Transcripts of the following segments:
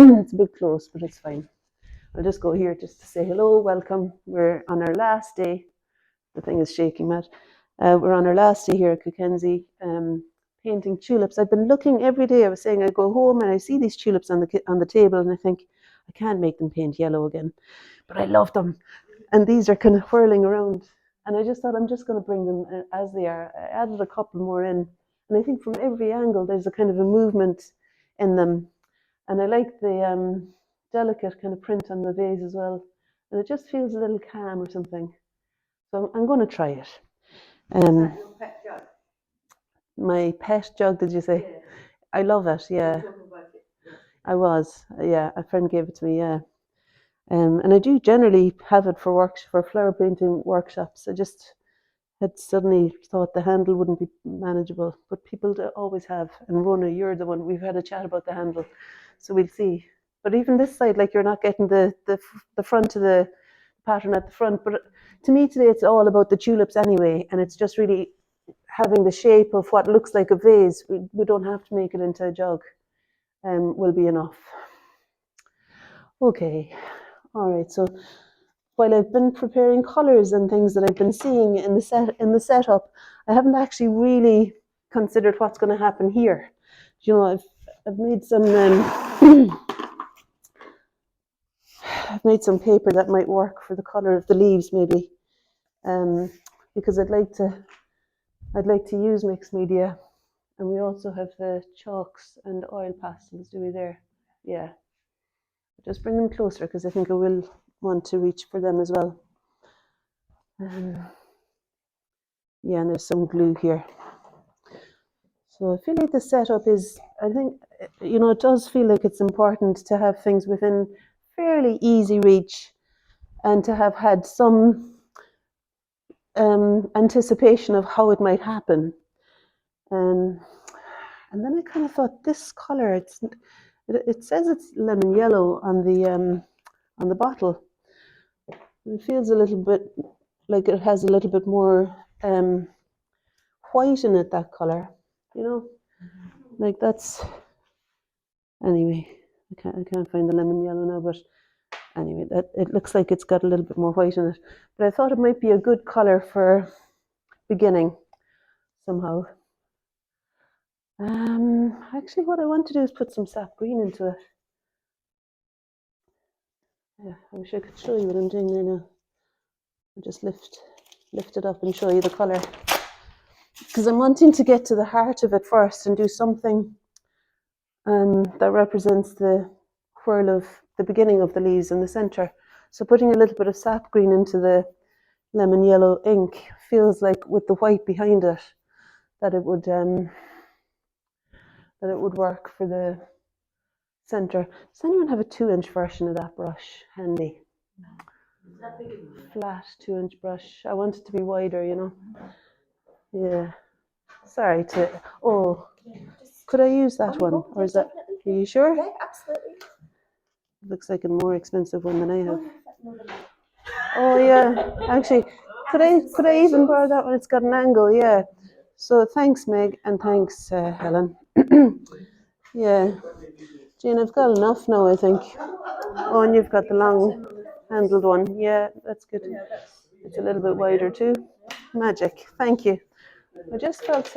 It's a bit close, but it's fine. I'll just go here just to say hello, welcome. We're on our last day. The thing is shaking, Matt. We're on our last day here at Cockenzie, painting tulips. I've been looking every day. I was saying I go home and I see these tulips on the table, and I think I can't make them paint yellow again, but I love them. And these are kind of whirling around. And I just thought I'm just going to bring them as they are. I added a couple more in, and I think from every angle there's a kind of a movement in them. And I like the delicate kind of print on the vase as well. And it just feels a little calm or something. So I'm going to try it. Um, Your pet jug? my pet jug, did you say? Yeah. I love it, yeah. Talking about it. Yeah. I was, yeah. A friend gave it to me, yeah. And I do generally have it for flower painting workshops. I just had suddenly thought the handle wouldn't be manageable, but people always have. And Rona, you're the one. We've had a chat about the handle, so we'll see. But even this side, like you're not getting the front of the pattern at the front. But to me today, it's all about the tulips anyway, and it's just really having the shape of what looks like a vase. We don't have to make it into a jug. Will be enough. Okay, all right. So while I've been preparing colours and things that I've been seeing in the setup, I haven't actually really considered what's going to happen here. You know, I've made some I've made some paper that might work for the colour of the leaves maybe, because I'd like to use mixed media, and we also have the chalks and oil pastels. Do we there? Yeah. Just bring them closer because I think I will want to reach for them as well. Yeah, and there's some glue here. So I feel like the setup is, I think, it does feel like it's important to have things within fairly easy reach and to have had some anticipation of how it might happen. And then I kind of thought this color, it says it's lemon yellow on the bottle. It feels a little bit like it has a little bit more white in it, that color, like that's, anyway, I can't find the lemon yellow now, but anyway, that it looks like it's got a little bit more white in it. But I thought it might be a good color for beginning somehow. Actually, what I want to do is put some sap green into it. Yeah, I wish I could show you what I'm doing there now. I'll just lift it up and show you the color, because I'm wanting to get to the heart of it first and do something that represents the whirl of the beginning of the leaves in the center. So putting a little bit of sap green into the lemon yellow ink feels like, with the white behind it, that it would work for the center. Does anyone have a 2-inch version of that brush handy? Flat 2-inch brush. I want it to be wider, Yeah. Sorry to. Oh, could I use that one, or is that? Are you sure? Yeah, absolutely. Looks like a more expensive one than I have. Oh yeah, actually, could I even borrow that one? It's got an angle, yeah. So thanks, Meg, and thanks, Helen. Yeah, Jane, I've got enough now, I think. Oh, and you've got the long handled one. Yeah, that's good. It's a little bit wider too. Magic. Thank you. I just felt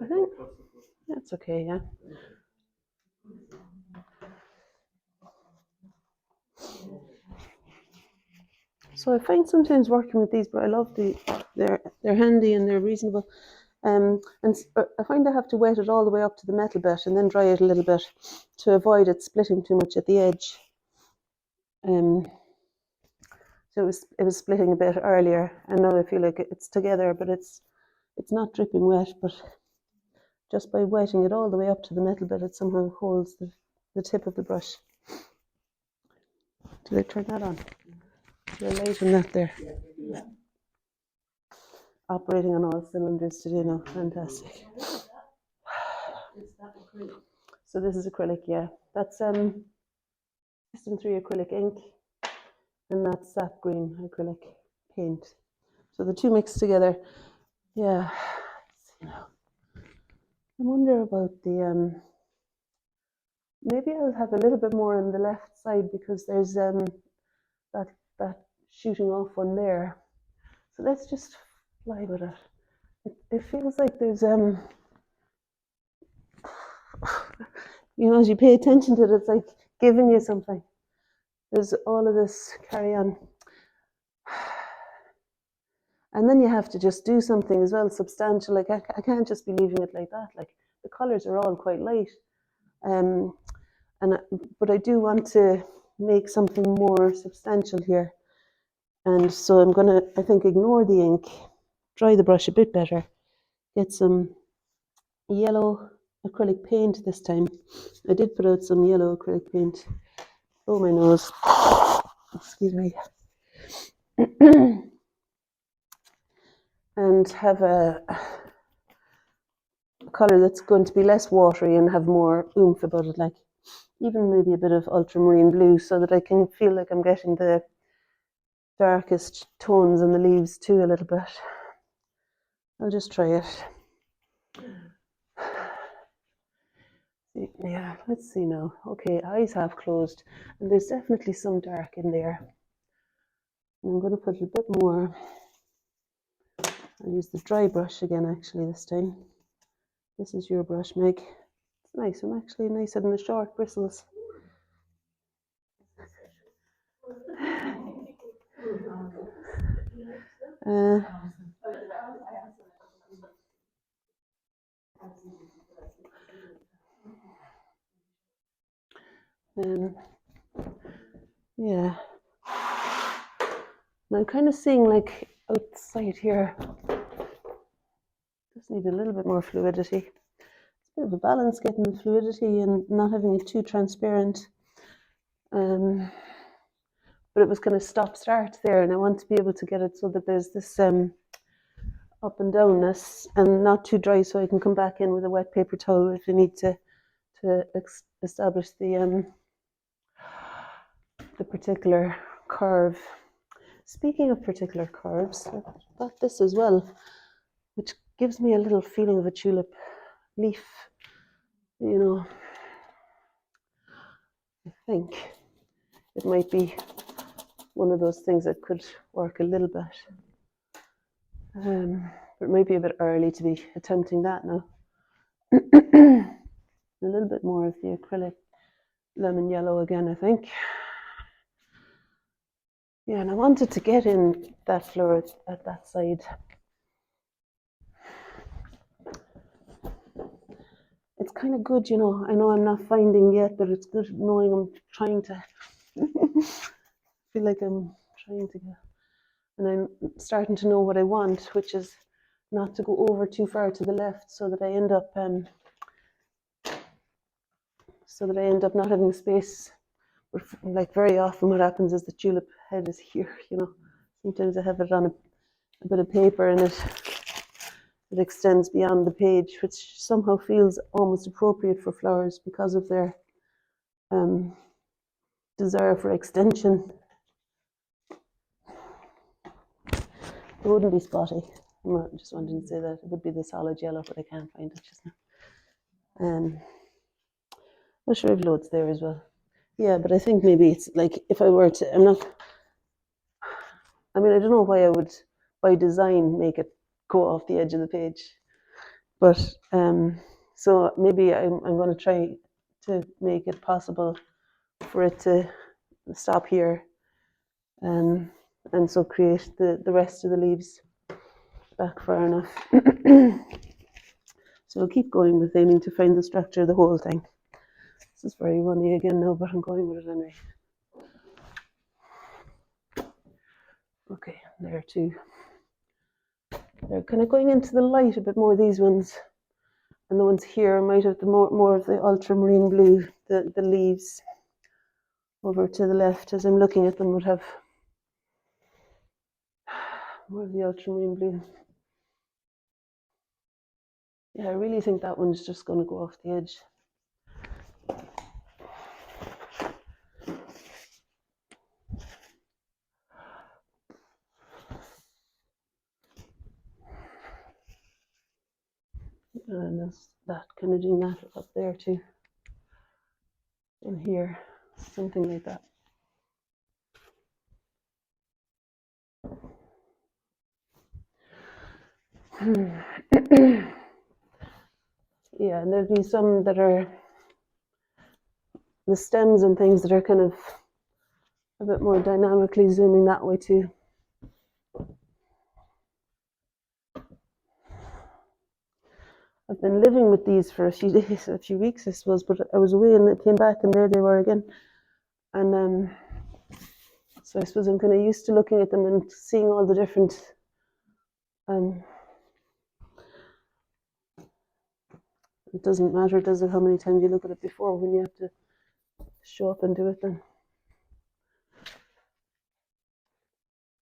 I think that's okay, yeah. So I find sometimes working with these, but I love they're handy and they're reasonable. And I find I have to wet it all the way up to the metal bit and then dry it a little bit to avoid it splitting too much at the edge. So it was splitting a bit earlier, and now I feel like it's together, but it's not dripping wet. But just by wetting it all the way up to the metal bit, it somehow holds the tip of the brush. Did I turn that on? Did I light on that there? Yeah. Operating on all cylinders today now. Fantastic. So this is acrylic, yeah. That's System 3 acrylic ink, and that's sap green acrylic paint. So the two mixed together. Yeah. Let's see now. I wonder about the maybe I'll have a little bit more on the left side because there's that shooting off one there. So let's just fly with it. It feels like there's you know, as you pay attention to it, it's like giving you something. There's all of this carry on. And then you have to just do something as well, substantial. Like I can't just be leaving it like that. Like the colours are all quite light. But I do want to make something more substantial here. And so I'm gonna, I think, ignore the ink, dry the brush a bit better, get some yellow acrylic paint this time. I did put out some yellow acrylic paint. Oh, my nose. Excuse me. And have a colour that's going to be less watery and have more oomph about it, like even maybe a bit of ultramarine blue, so that I can feel like I'm getting the darkest tones in the leaves too a little bit. I'll just try it. Yeah, let's see now. Okay, eyes half closed, and there's definitely some dark in there. And I'm going to put a bit more. I'll use the dry brush again, actually, this time. This is your brush, Meg. It's nice. I'm actually nicer than the short bristles. Yeah. And I'm kind of seeing like outside here. Just need a little bit more fluidity. It's a bit of a balance getting the fluidity and not having it too transparent. But it was kind of stop-start there, and I want to be able to get it so that there's this up and downness and not too dry, so I can come back in with a wet paper towel if I need to establish the particular curve. Speaking of particular curves, I've got this as well, which gives me a little feeling of a tulip leaf, you know. I think it might be one of those things that could work a little bit. But it might be a bit early to be attempting that now. A little bit more of the acrylic lemon yellow again, I think. Yeah, and I wanted to get in that flower at that side. It's kind of good, you know. I know I'm not finding yet, but it's good knowing I'm trying to feel like I'm trying to get, and I'm starting to know what I want, which is not to go over too far to the left, so that I end up not having space. Like very often, what happens is the tulip head is here, you know. Sometimes I have it on a bit of paper, and it extends beyond the page, which somehow feels almost appropriate for flowers because of their desire for extension. It wouldn't be spotty. I just wanted to say that. It would be the solid yellow, but I can't find it just now. I'm sure I've loads there as well. Yeah, but I think maybe it's like if I were to, I don't know why I would, by design, make it go off the edge of the page. But so maybe I'm going to try to make it possible for it to stop here, and so create the rest of the leaves back far enough. So I'll keep going with aiming to find the structure of the whole thing. This is very runny again now, but I'm going with it anyway. Okay, there too. They're kind of going into the light a bit more, these ones. And the ones here might have the more of the ultramarine blue, the leaves over to the left as I'm looking at them would have more of the ultramarine blue. Yeah, I really think that one's just going to go off the edge. And there's that kind of doing that up there too. In here, something like that. Yeah, and there'll be some that are the stems and things that are kind of a bit more dynamically zooming that way too. I've been living with these for a few days, a few weeks, I suppose, but I was away and I came back and there they were again. And so I suppose I'm kind of used to looking at them and seeing all the different it doesn't matter, does it, how many times you look at it before when you have to show up and do it then.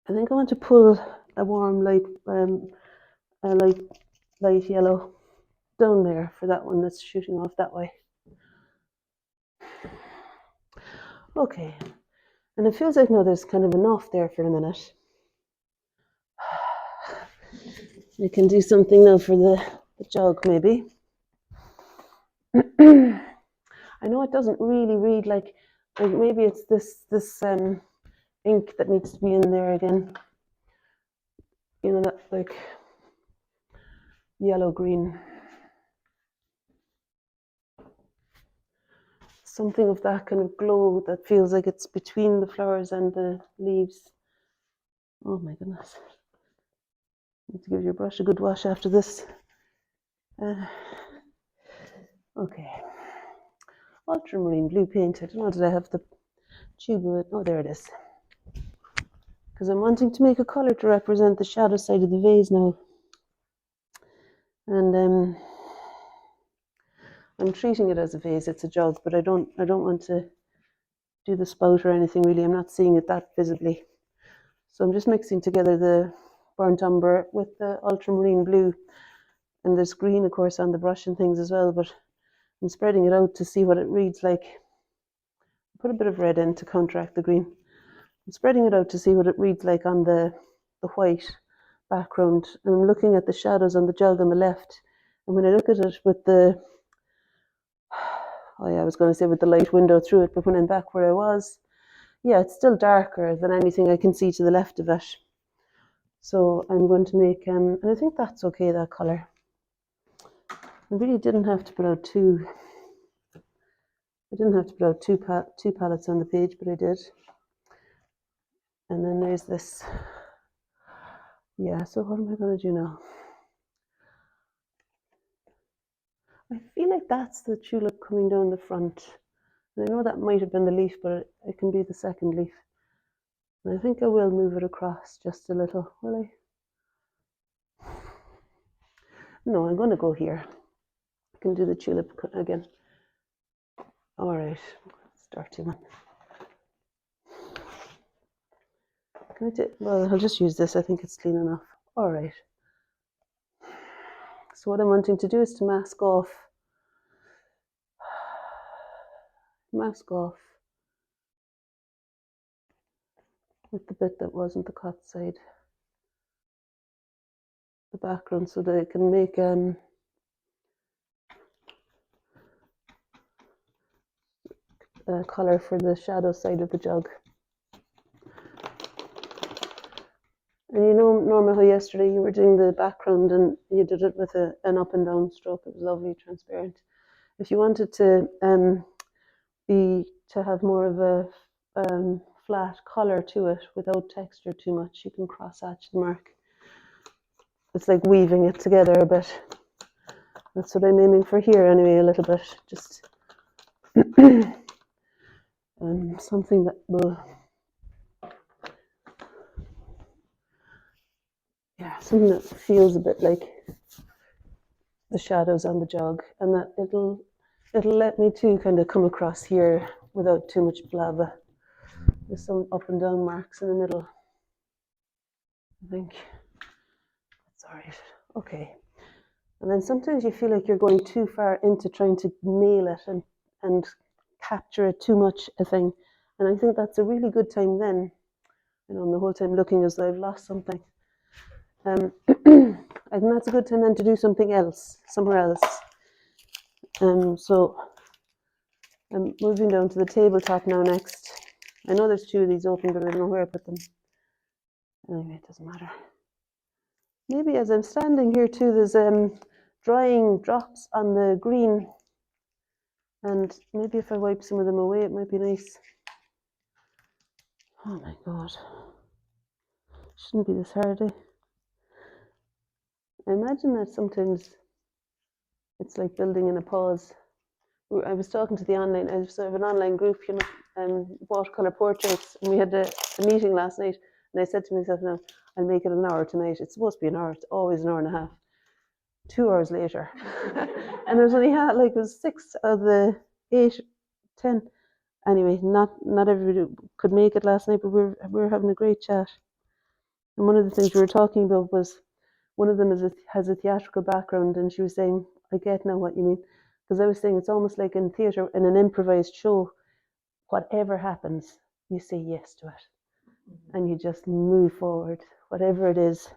I think I want to pull a warm light yellow down there for that one that's shooting off that way. Okay, and it feels like now there's kind of enough there for a minute. I can do something now for the jug maybe. I know it doesn't really read like maybe it's this ink that needs to be in there again. You know, that like yellow green. Something of that kind of glow that feels like it's between the flowers and the leaves. Oh my goodness. Need to give your brush a good wash after this. Okay. Ultramarine blue paint. I don't know, did I have the tube of it? Oh, there it is. Because I'm wanting to make a colour to represent the shadow side of the vase now. And I'm treating it as a vase. It's a jug, but I don't want to do the spout or anything really. I'm not seeing it that visibly. So I'm just mixing together the burnt umber with the ultramarine blue. And there's green, of course, on the brush and things as well, but I'm spreading it out to see what it reads like. Put a bit of red in to counteract the green. I'm spreading it out to see what it reads like on the white background. And I'm looking at the shadows on the jug on the left. And when I look at it with the, oh yeah, I was going to say with the light window through it, but when I'm back where I was, yeah, it's still darker than anything I can see to the left of it. So I'm going to make, and I think that's okay, that colour. I really didn't have to put out two. I didn't have to put out two palettes on the page, but I did. And then there's this. Yeah, so what am I going to do now? I feel like that's the tulip coming down the front. And I know that might have been the leaf, but it can be the second leaf. And I think I will move it across just a little, will I? No, I'm going to go here. I can do the tulip again. All right, dirty one. Can I do, well, I'll just use this. I think it's clean enough. All right. So what I'm wanting to do is to mask off with the bit that wasn't the cut side, the background, so that I can make a colour for the shadow side of the jug. And you know, Norma, how yesterday you were doing the background and you did it with an up and down stroke. It was lovely, transparent. If you wanted to have more of a flat colour to it without texture too much, you can cross-hatch the mark. It's like weaving it together a bit. That's what I'm aiming for here anyway, a little bit. Just something that will, yeah, something that feels a bit like the shadows on the jug, and that it'll let me too kind of come across here without too much blabber. There's some up and down marks in the middle. I think that's all right. Okay. And then sometimes you feel like you're going too far into trying to nail it and capture it too much, I think. And I think that's a really good time then. You know, I'm the whole time looking as though I've lost something. I think that's a good time then to do something else, somewhere else. So I'm moving down to the tabletop now next. I know there's two of these open, but I don't know where I put them. Anyway, it doesn't matter. Maybe as I'm standing here too, there's drying drops on the green. And maybe if I wipe some of them away, it might be nice. Oh my God. Shouldn't be this hard, eh? I imagine that sometimes it's like building in a pause. I was talking to the online, I have an online group, watercolor portraits, and we had a meeting last night, and I said to myself, no, I'll make it an hour tonight. It's supposed to be an hour, it's always an hour and a half. 2 hours later. And there's only it was 6 of the 8, 10. Anyway, not everybody could make it last night, but we were having a great chat. And one of the things we were talking about was, one of them has a theatrical background, and she was saying, I get now what you mean. Because I was saying it's almost like in theatre, in an improvised show, whatever happens, you say yes to it. And you just move forward. Whatever it is,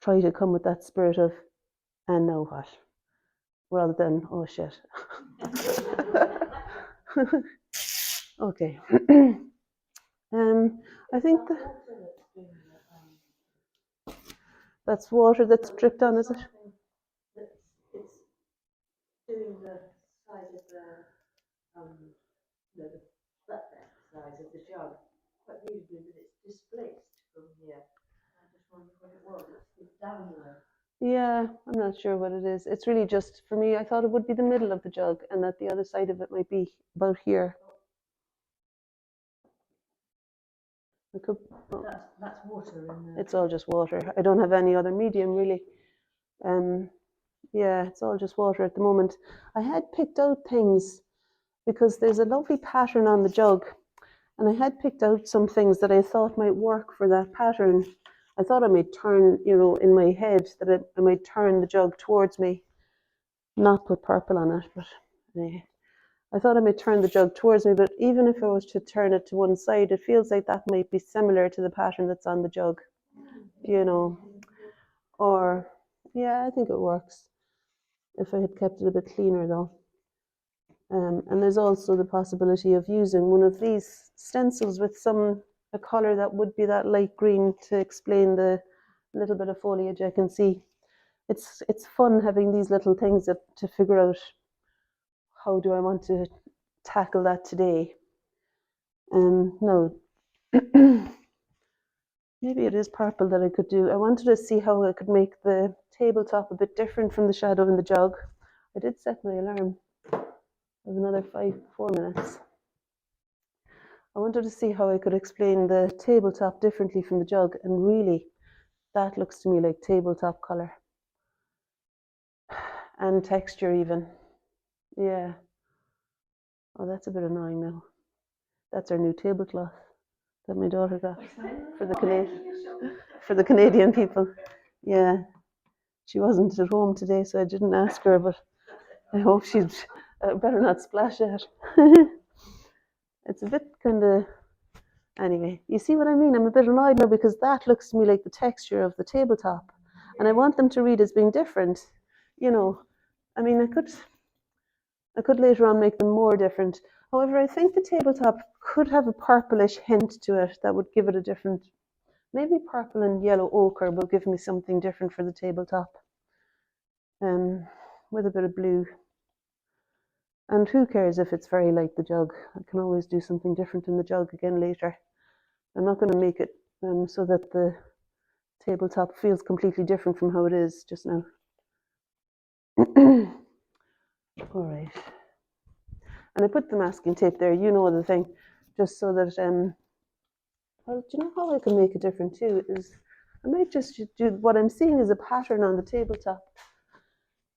try to come with that spirit of, and now what? Rather than, oh shit. Okay. I think that's water that's dripped on, is it? It's doing the size of the flat size of the jug quite reasonably, but it's displaced from here. I just wondered what it was. It's down there. Yeah, I'm not sure what it is. It's really just, for me, I thought it would be the middle of the jug and that the other side of it might be about here. That's water in there. It's all just water. I don't have any other medium really. Yeah, it's all just water at the moment. I had picked out things because there's a lovely pattern on the jug, and I had picked out some things that I thought might work for that pattern. I thought I might turn, in my head that I might turn the jug towards me, not put purple on it, but I thought I might turn the jug towards me, but even if I was to turn it to one side, it feels like that might be similar to the pattern that's on the jug, or, yeah, I think it works if I had kept it a bit cleaner though. And there's also the possibility of using one of these stencils with a colour that would be that light green to explain the little bit of foliage I can see. It's fun having these little things to figure out how do I want to tackle that today. No, maybe it is purple that I could do. I wanted to see how I could make the tabletop a bit different from the shadow in the jug. I did set my alarm. I have another 4 minutes. I wanted to see how I could explain the tabletop differently from the jug, and really, that looks to me like tabletop colour. And texture even. Yeah. Oh, that's a bit annoying now. That's our new tablecloth that my daughter got for the Canadian people. Yeah. She wasn't at home today, so I didn't ask her, but I hope she'd better not splash it. It's a bit kind of, anyway, you see what I mean? I'm a bit annoyed now because that looks to me like the texture of the tabletop, and I want them to read as being different. I mean, I could later on make them more different. However, I think the tabletop could have a purplish hint to it that would give it a different, maybe purple and yellow ochre will give me something different for the tabletop, with a bit of blue. And who cares if it's very like the jug? I can always do something different in the jug again later. I'm not going to make it so that the tabletop feels completely different from how it is just now. All right. And I put the masking tape there, the thing, just so that, well, do you know how I can make it different too? Is I might just do what I'm seeing is a pattern on the tabletop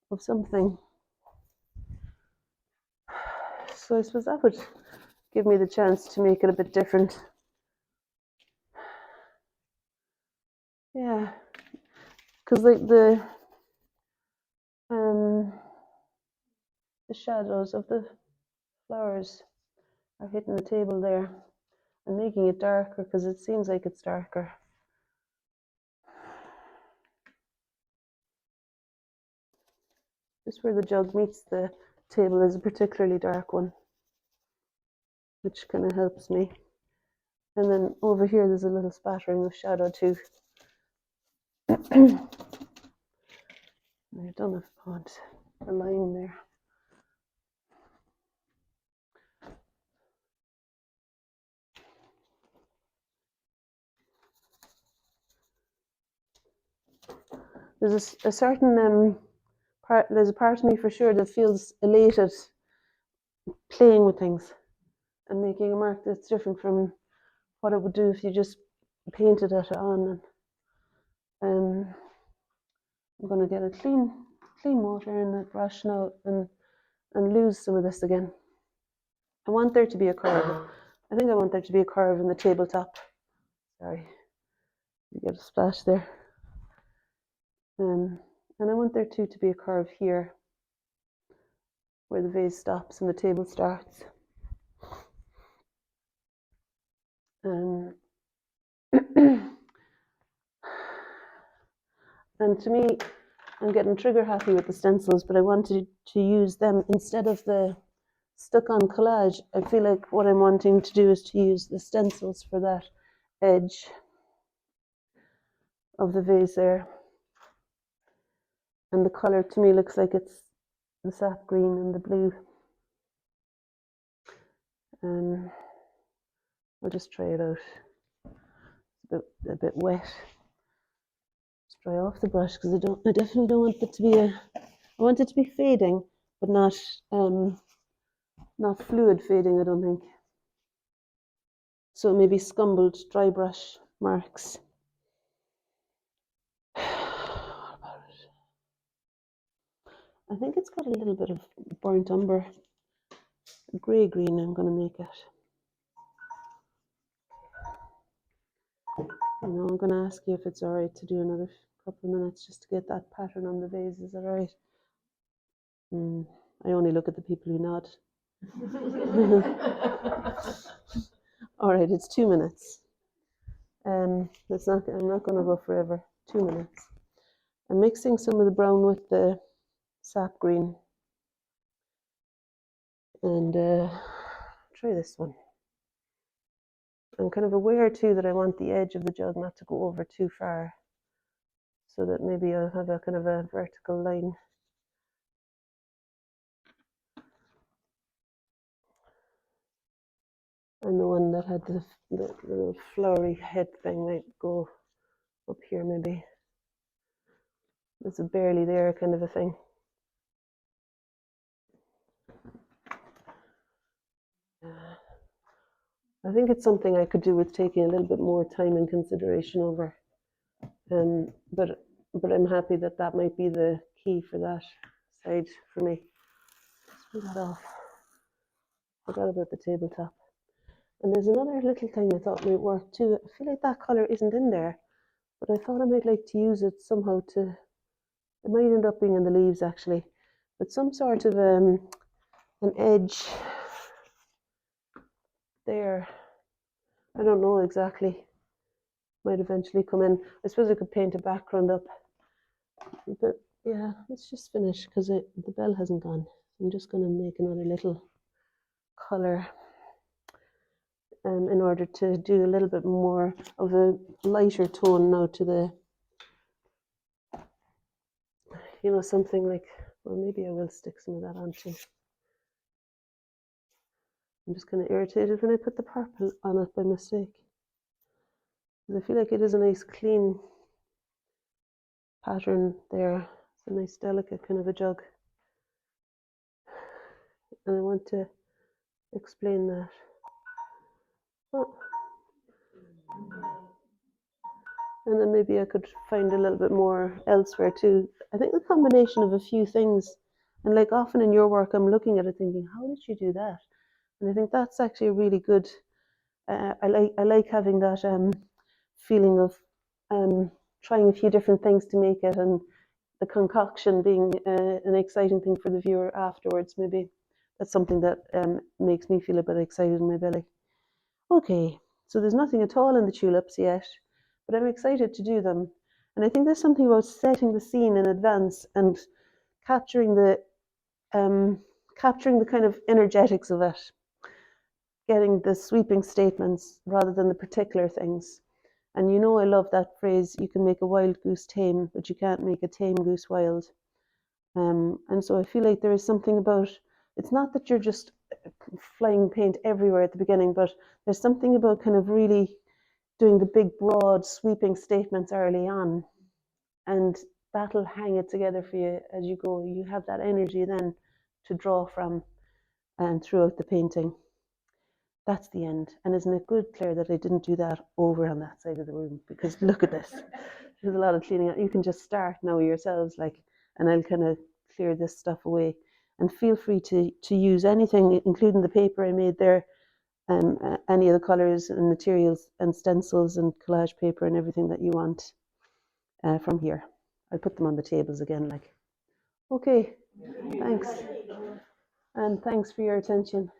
of something. So I suppose that would give me the chance to make it a bit different. Yeah, because the shadows of the flowers are hitting the table there and making it darker because it seems like it's darker. just where the jug meets the table is a particularly dark one, which kind of helps me. And then over here there's a little spattering of shadow too. I don't have to put a line there. There's a certain there's a part of me for sure that feels elated playing with things and making a mark that's different from what it would do if you just painted it on. And I'm going to get a clean water in the brush now and lose some of this again. I want there to be a curve. I think I want there to be a curve in the tabletop. Sorry, you get a splash there. And I want there too to be a curve here where the vase stops and the table starts. And to me, I'm getting trigger happy with the stencils, but I wanted to use them instead of the stuck-on collage. I feel like what I'm wanting to do is to use the stencils for that edge of the vase there. And the colour to me looks like it's the sap green and the blue. I'll just try it out. It's a bit wet. Just dry off the brush because I definitely don't want it to be I want it to be fading, but not fluid fading, I don't think. So maybe scumbled dry brush marks. What about it? I think it's got a little bit of burnt umber. Grey green I'm going to make it. I'm going to ask you if it's alright to do another couple of minutes just to get that pattern on the vase. Is that alright? I only look at the people who nod. Alright, it's 2 minutes. I'm not going to go forever. 2 minutes. I'm mixing some of the brown with the sap green. And try this one. I'm kind of aware too that I want the edge of the jug not to go over too far, so that maybe I'll have a kind of a vertical line. And the one that had the little flowery head thing might go up here maybe. It's a barely there kind of a thing. I think it's something I could do with taking a little bit more time and consideration over. But I'm happy that might be the key for that side for me. Let's pull that off. Forgot about the tabletop. And there's another little thing I thought might work too. I feel like that colour isn't in there, but I thought I might like to use it somehow to. It might end up being in the leaves actually, but some sort of an edge there. I don't know exactly. Might eventually come in. I suppose I could paint a background up, but yeah, let's just finish because the bell hasn't gone. I'm just going to make another little colour in order to do a little bit more of a lighter tone now to the, something like, well, maybe I will stick some of that on too. I'm just kind of irritated when I put the purple on it by mistake. I feel like it is a nice clean pattern there. It's a nice delicate kind of a jug. And I want to explain that. Oh. And then maybe I could find a little bit more elsewhere too. I think the combination of a few things, and like often in your work, I'm looking at it thinking, how did you do that? And I think that's actually a really good, I like having that feeling of trying a few different things to make it, and the concoction being an exciting thing for the viewer afterwards. Maybe that's something that makes me feel a bit excited in my belly. Okay, so there's nothing at all in the tulips yet, but I'm excited to do them. And I think there's something about setting the scene in advance and capturing the kind of energetics of it, getting the sweeping statements rather than the particular things. And you know, I love that phrase, you can make a wild goose tame, but you can't make a tame goose wild. And so I feel like there is something about, it's not that you're just flying paint everywhere at the beginning, but there's something about kind of really doing the big, broad, sweeping statements early on. And that'll hang it together for you as you go. You have that energy then to draw from and throughout the painting. That's the end. And isn't it good, Claire, that I didn't do that over on that side of the room? Because look at this. There's a lot of cleaning out. You can just start now yourselves, like, and I'll kind of clear this stuff away. And feel free to use anything, including the paper I made there, any of the colours and materials and stencils and collage paper and everything that you want from here. I'll put them on the tables again, like. Okay, thanks. And thanks for your attention.